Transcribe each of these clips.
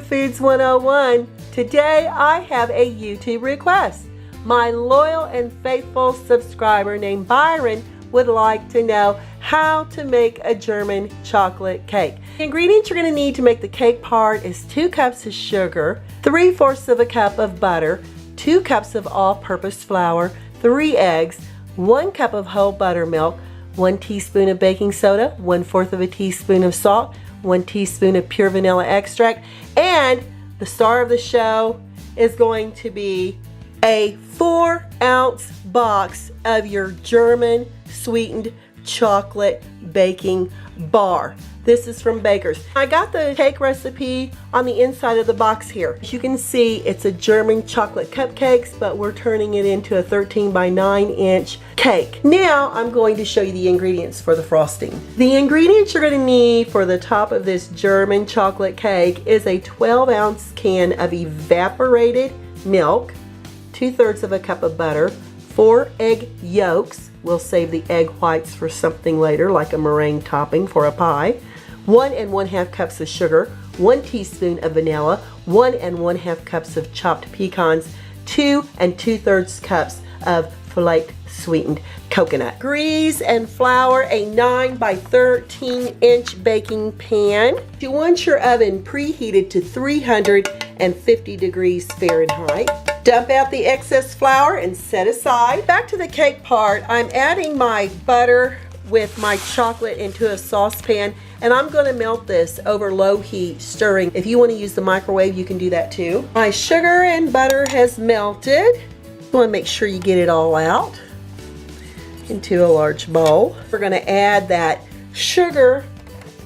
Foods 101. Today I have a YouTube request. My loyal and faithful subscriber named Byron would like to know how to make a German chocolate cake. The ingredients you're going to need to make the cake part is 2 cups of sugar, 3/4 of a cup of butter, 2 cups of all-purpose flour, 3 eggs, 1 cup of whole buttermilk, 1 teaspoon of baking soda, 1/4 of a teaspoon of salt, 1 teaspoon of pure vanilla extract, and the star of the show is going to be a 4-ounce box of your German sweetened chocolate baking bar. This is from Baker's. I got the cake recipe on the inside of the box here. As you can see, it's a German chocolate cupcakes, but we're turning it into a 13 by 9 inch cake. Now I'm going to show you the ingredients for the frosting. The ingredients you're going to need for the top of this German chocolate cake is a 12-ounce can of evaporated milk, 2/3 of a cup of butter, 4 egg yolks. We'll save the egg whites for something later, like a meringue topping for a pie. 1 1/2 cups of sugar, 1 teaspoon of vanilla, 1 1/2 cups of chopped pecans, 2 2/3 cups of flaked sweetened coconut. Grease and flour a 9 by 13 inch baking pan. You want your oven preheated to 350 degrees Fahrenheit. Dump out the excess flour and set aside. Back to the cake part, I'm adding my butter with my chocolate into a saucepan, and I'm going to melt this over low heat, stirring. If you want to use the microwave, you can do that too. My sugar and butter has melted. You want to make sure you get it all out into a large bowl. We're going to add that sugar,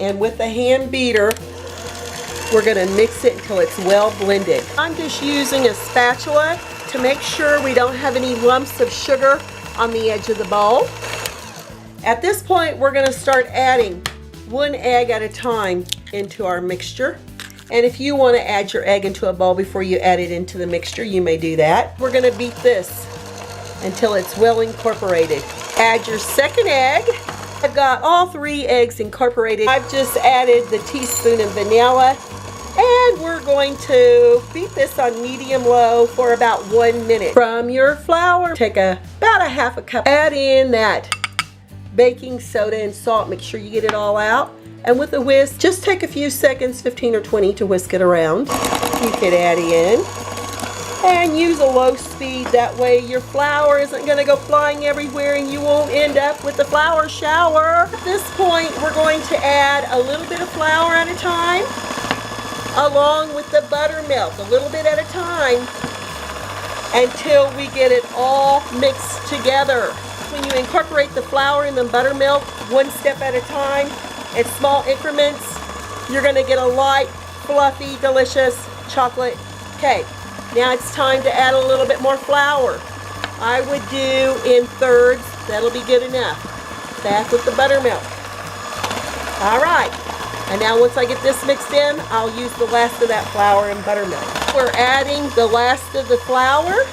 and with the hand beater, we're going to mix it until it's well blended. I'm just using a spatula to make sure we don't have any lumps of sugar on the edge of the bowl. At this point, we're going to start adding 1 egg at a time into our mixture. And if you want to add your egg into a bowl before you add it into the mixture, you may do that. We're going to beat this until it's well incorporated. Add your second egg. I've got all 3 eggs incorporated. I've just added the teaspoon of vanilla, and we're going to beat this on medium-low for about 1 minute. From your flour, take about a 1/2 cup. Add in that baking soda and salt. Make sure you get it all out. And with a whisk, just take a few seconds, 15 or 20, to whisk it around. You could add in and use a low speed. That way your flour isn't going to go flying everywhere and you won't end up with the flour shower. At this point, we're going to add a little bit of flour at a time, along with the buttermilk, a little bit at a time, until we get it all mixed together. When you incorporate the flour and the buttermilk 1 step at a time in small increments, you're going to get a light, fluffy, delicious chocolate cake. Now it's time to add a little bit more flour. I would do in 1/3. That'll be good enough. Back with the buttermilk. All right. And now once I get this mixed in, I'll use the last of that flour and buttermilk. We're adding the last of the flour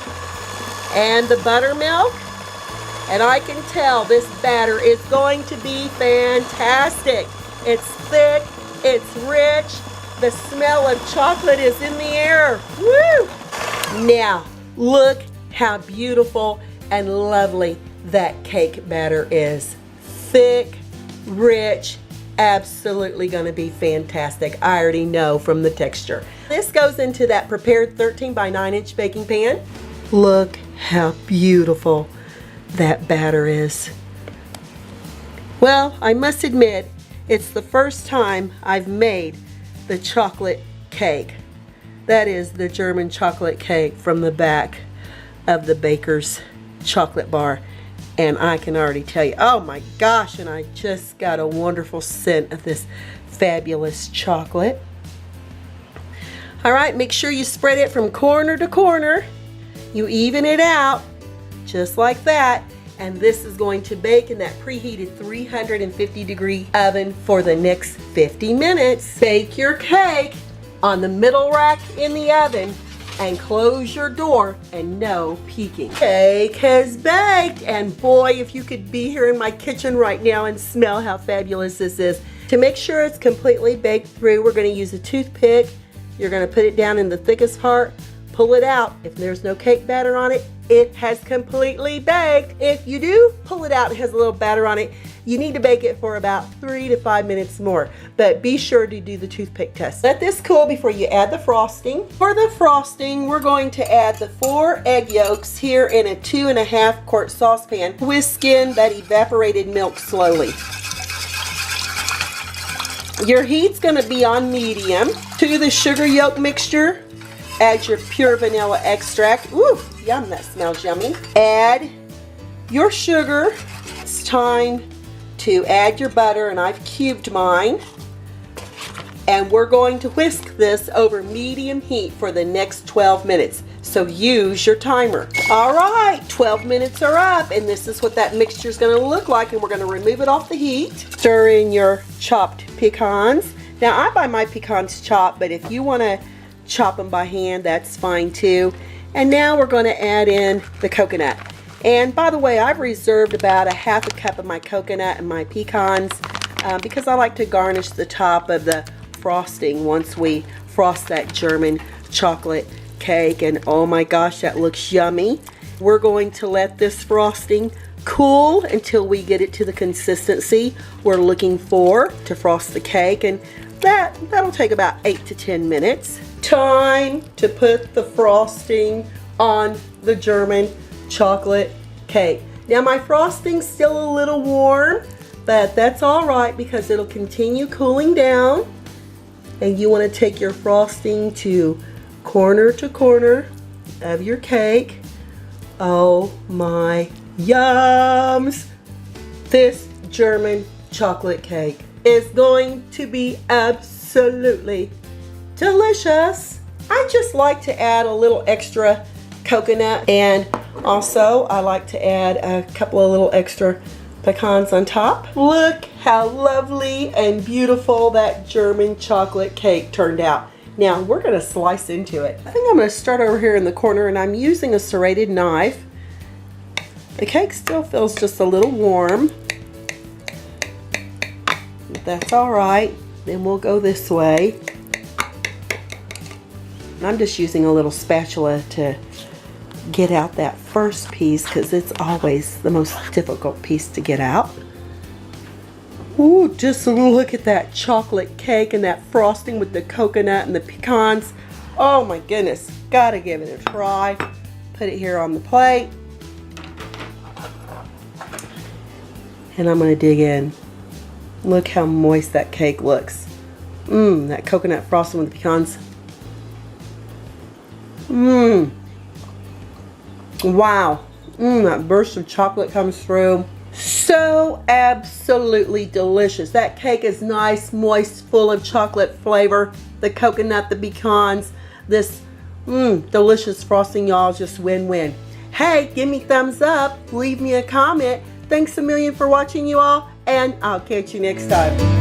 and the buttermilk. And I can tell this batter is going to be fantastic. It's thick, it's rich, the smell of chocolate is in the air. Woo! Now, look how beautiful and lovely that cake batter is. Thick, rich, absolutely going to be fantastic. I already know from the texture. This goes into that prepared 13 by 9 inch baking pan. Look how beautiful that batter is. Well, I must admit, it's the first time I've made the chocolate cake. That is the German chocolate cake from the back of the Baker's chocolate bar. And I can already tell you, oh my gosh, and I just got a wonderful scent of this fabulous chocolate. All right, make sure you spread it from corner to corner. You even it out, just like that. And this is going to bake in that preheated 350 degree oven for the next 50 minutes. Bake your cake on the middle rack in the oven and close your door and no peeking. Cake has baked, and boy, if you could be here in my kitchen right now and smell how fabulous this is. To make sure it's completely baked through, we're going to use a toothpick You're going to put it down in the thickest part, pull it out. If there's no cake batter on it, it has completely baked. If you do pull it out, it has a little batter on it, you need to bake it for about 3 to 5 minutes more. But be sure to do the toothpick test. Let this cool before you add the frosting. For the frosting, we're going to add the 4 egg yolks here in a 2.5 quart saucepan. Whisk in that evaporated milk slowly. Your heat's going to be on medium. To the sugar yolk mixture, add your pure vanilla extract. Ooh, yum, that smells yummy. Add your sugar. It's time to add your butter, and I've cubed mine. And we're going to whisk this over medium heat for the next 12 minutes. So use your timer. All right, 12 minutes are up, and this is what that mixture is going to look like, and we're going to remove it off the heat. Stir in your chopped pecans. Now, I buy my pecans chopped, but if you want to chop them by hand, that's fine too. And now we're going to add in the coconut. And by the way, I've reserved about 1/2 cup of my coconut and my pecans because I like to garnish the top of the frosting once we frost that German chocolate cake. And oh my gosh, that looks yummy. We're going to let this frosting cool until we get it to the consistency we're looking for to frost the cake, and that'll take about 8 to 10 minutes. Time to put the frosting on the German chocolate cake. Now my frosting's still a little warm, but that's all right because it'll continue cooling down. And you want to take your frosting to corner of your cake. Oh my yums! This German chocolate cake is going to be absolutely delicious. I just like to add a little extra coconut, and also I like to add a couple of little extra pecans on top. Look how lovely and beautiful that German chocolate cake turned out. Now we're going to slice into it. I think I'm going to start over here in the corner, and I'm using a serrated knife. The cake still feels just a little warm. But that's all right. Then we'll go this way. I'm just using a little spatula to get out that first piece because it's always the most difficult piece to get out. Ooh, just look at that chocolate cake and that frosting with the coconut and the pecans. Oh my goodness, gotta give it a try. Put it here on the plate. And I'm gonna dig in. Look how moist that cake looks. That coconut frosting with the pecans. Wow. That burst of chocolate comes through. So absolutely delicious. That cake is nice, moist, full of chocolate flavor. The coconut, the pecans, this delicious frosting, y'all, just win-win. Hey, give me thumbs up, leave me a comment. Thanks a million for watching, you all, and I'll catch you next time.